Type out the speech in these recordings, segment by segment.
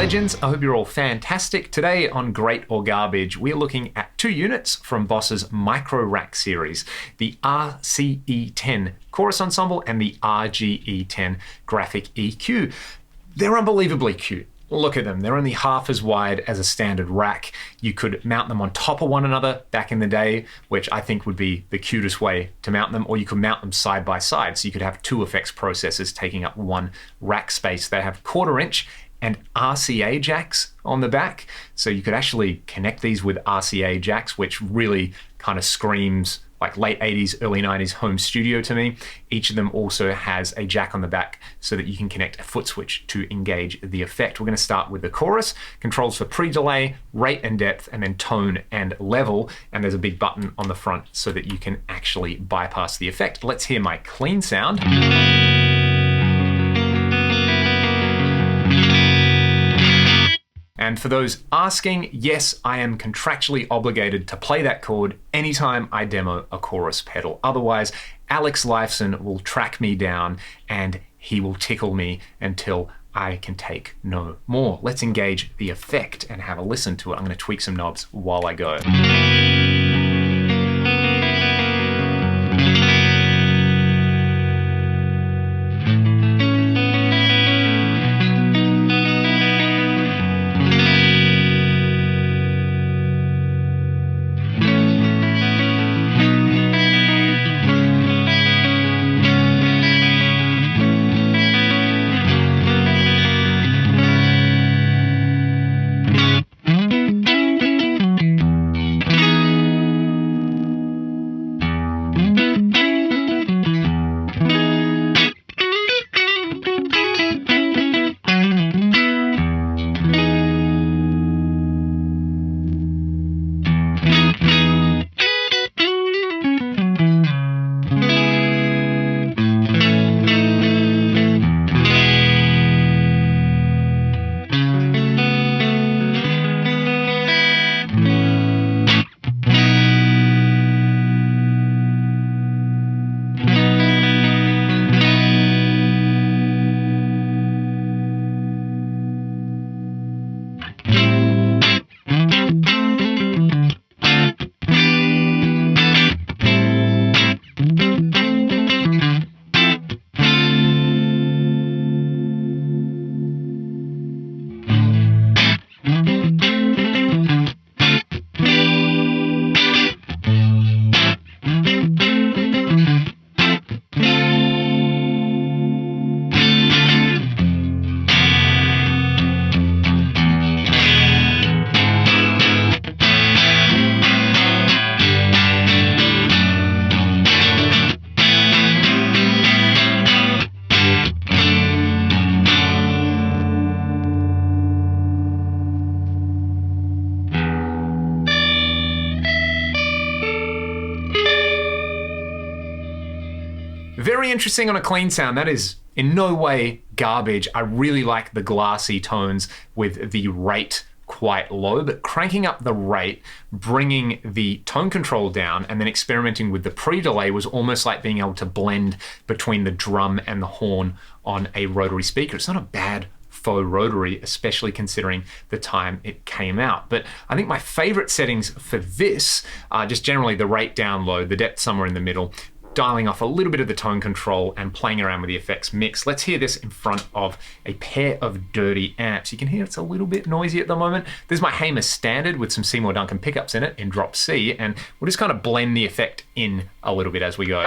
legends, I hope you're all fantastic. Today on Great or Garbage, we're looking at two units from Boss's Micro Rack series, the RCE10 Chorus Ensemble and the RGE10 Graphic EQ. They're unbelievably cute. Look at them, they're only half as wide as a standard rack. You could mount them on top of one another back in the day, which I think would be the cutest way to mount them, or you could mount them side by side, so you could have two effects processors taking up one rack space. They have 1/4 inch and RCA jacks on the back, so you could actually connect these with RCA jacks, which really kind of screams like late 80s, early 90s home studio to me. Each of them also has a jack on the back so that you can connect a foot switch to engage the effect. We're going to start with the chorus, controls for pre-delay, rate and depth, and then tone and level. And there's a big button on the front so that you can actually bypass the effect. Let's hear my clean sound. And for those asking, yes, I am contractually obligated to play that chord anytime I demo a chorus pedal. Otherwise, Alex Lifeson will track me down and he will tickle me until I can take no more. Let's engage the effect and have a listen to it. I'm going to tweak some knobs while I go. Very interesting on a clean sound. That is in no way garbage. I really like the glassy tones with the rate quite low, but cranking up the rate, bringing the tone control down, and then experimenting with the pre-delay was almost like being able to blend between the drum and the horn on a rotary speaker. It's not a bad faux rotary, especially considering the time it came out. But I think my favorite settings for this are just generally the rate down low, the depth somewhere in the middle, dialing off a little bit of the tone control and playing around with the effects mix. Let's hear this in front of a pair of dirty amps. You can hear it's a little bit noisy at the moment. This is my Hamer Standard with some Seymour Duncan pickups in it in drop C, and we'll just kind of blend the effect in a little bit as we go.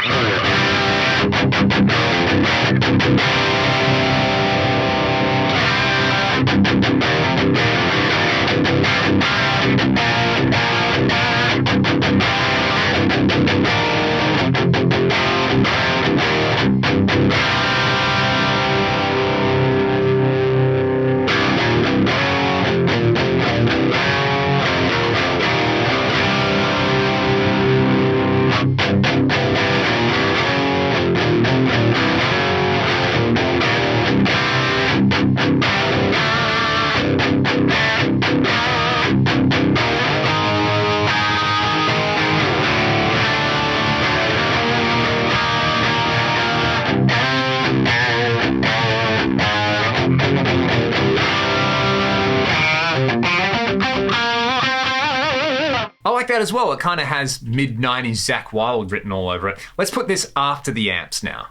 out as well. It kind of has mid-90s Zakk Wylde written all over it. Let's put this after the amps now.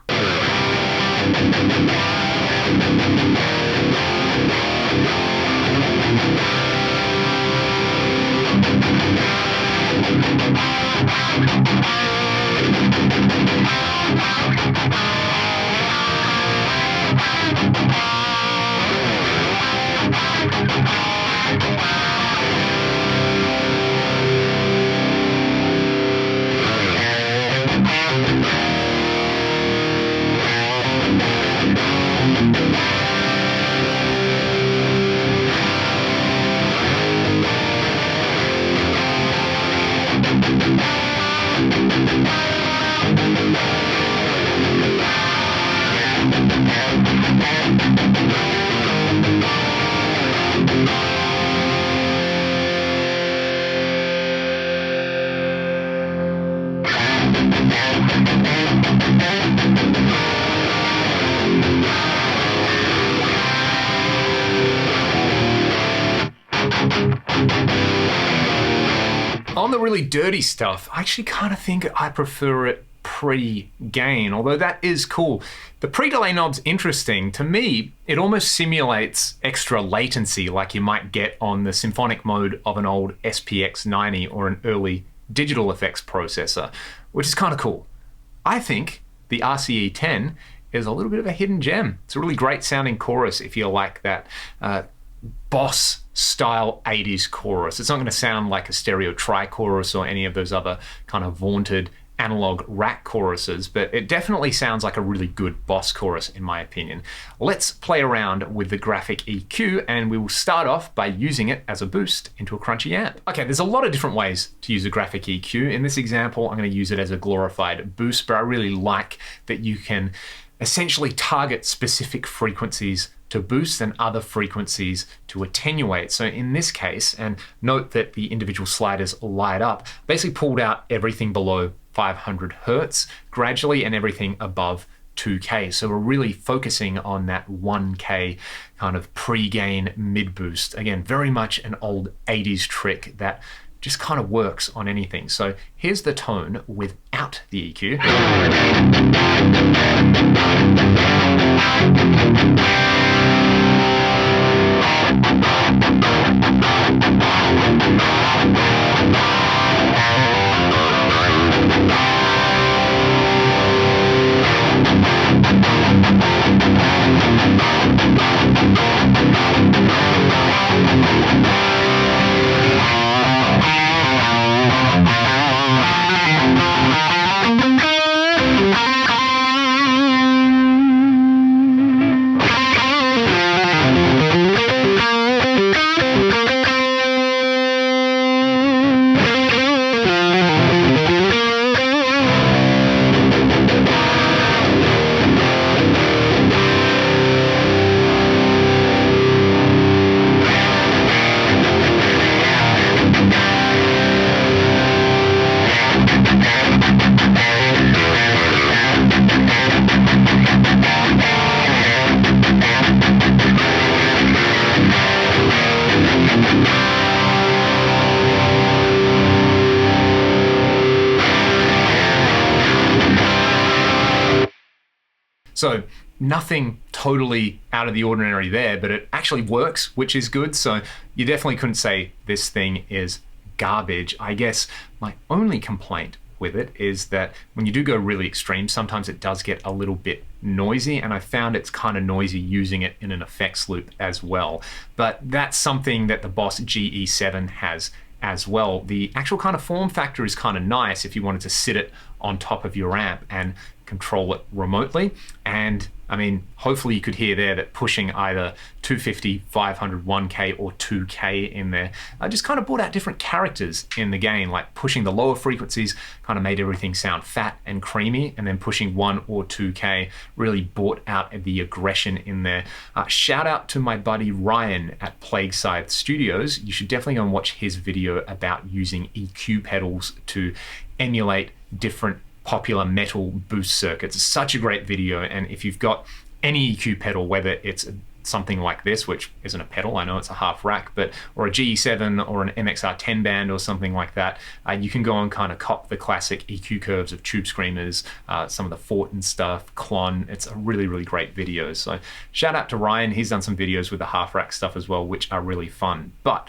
On the really dirty stuff, I actually kind of think I prefer it pre-gain, although that is cool. The pre-delay knob's interesting. To me, it almost simulates extra latency like you might get on the symphonic mode of an old SPX 90 or an early digital effects processor, which is kind of cool. I think the RCE10 is a little bit of a hidden gem. It's a really great sounding chorus if you like that Boss style 80s chorus. It's not going to sound like a stereo tri-chorus or any of those other kind of vaunted analog rack choruses, but it definitely sounds like a really good Boss chorus in my opinion. Let's play around with the graphic EQ, and we will start off by using it as a boost into a crunchy amp. Okay, there's a lot of different ways to use a graphic EQ. In this example, I'm going to use it as a glorified boost, but I really like that you can essentially target specific frequencies to boost and other frequencies to attenuate. So in this case, and note that the individual sliders light up, basically pulled out everything below 500 Hertz gradually and everything above 2K. So we're really focusing on that 1K kind of pre-gain mid-boost. Again, very much an old 80s trick that just kind of works on anything. So here's the tone without the EQ. So nothing totally out of the ordinary there, but it actually works, which is good. So you definitely couldn't say this thing is garbage. I guess my only complaint with it is that when you do go really extreme, sometimes it does get a little bit noisy, and I found it's kind of noisy using it in an effects loop as well. But that's something that the Boss GE7 has as well. The actual kind of form factor is kind of nice if you wanted to sit it on top of your amp and control it remotely. And I mean, hopefully you could hear there that pushing either 250, 500, 1K or 2K in there just kind of brought out different characters in the game. Like pushing the lower frequencies kind of made everything sound fat and creamy, and then pushing 1 or 2K really brought out the aggression in there. Shout out to my buddy Ryan at Plagueside Studios. You should definitely go and watch his video about using EQ pedals to emulate different popular metal boost circuits. It's such a great video, and if you've got any EQ pedal, whether it's a something like this, which isn't a pedal, I know it's a half rack, but or a GE7 or an MXR10 band or something like that, you can go and kind of cop the classic EQ curves of Tube Screamers, some of the Fortin stuff, Klon. It's a really, really great video. So shout out to Ryan. He's done some videos with the half rack stuff as well, which are really fun. But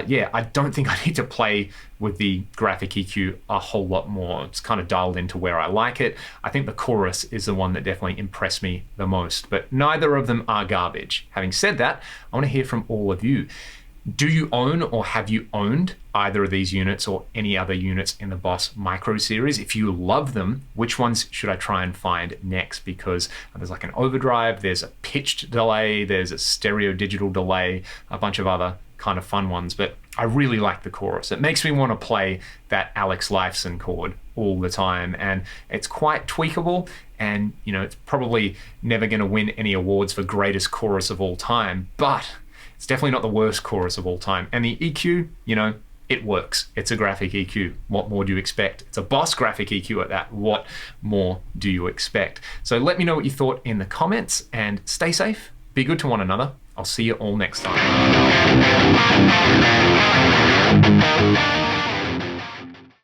yeah, I don't think I need to play with the graphic EQ a whole lot more. It's kind of dialed into where I like it. I think the chorus is the one that definitely impressed me the most, but neither of them are garbage. Having said that, I want to hear from all of you. Do you own or have you owned either of these units or any other units in the Boss Micro series? If you love them, which ones should I try and find next? Because there's like an overdrive, there's a pitched delay, there's a stereo digital delay, a bunch of other kind of fun ones, but I really like the chorus. It makes me want to play that Alex Lifeson chord all the time, and it's quite tweakable, and you know, it's probably never going to win any awards for greatest chorus of all time, but it's definitely not the worst chorus of all time. And the EQ, you know, it works. It's a graphic EQ. What more do you expect? It's a Boss graphic EQ at that. What more do you expect? So let me know what you thought in the comments, and stay safe, be good to one another. I'll see you all next time.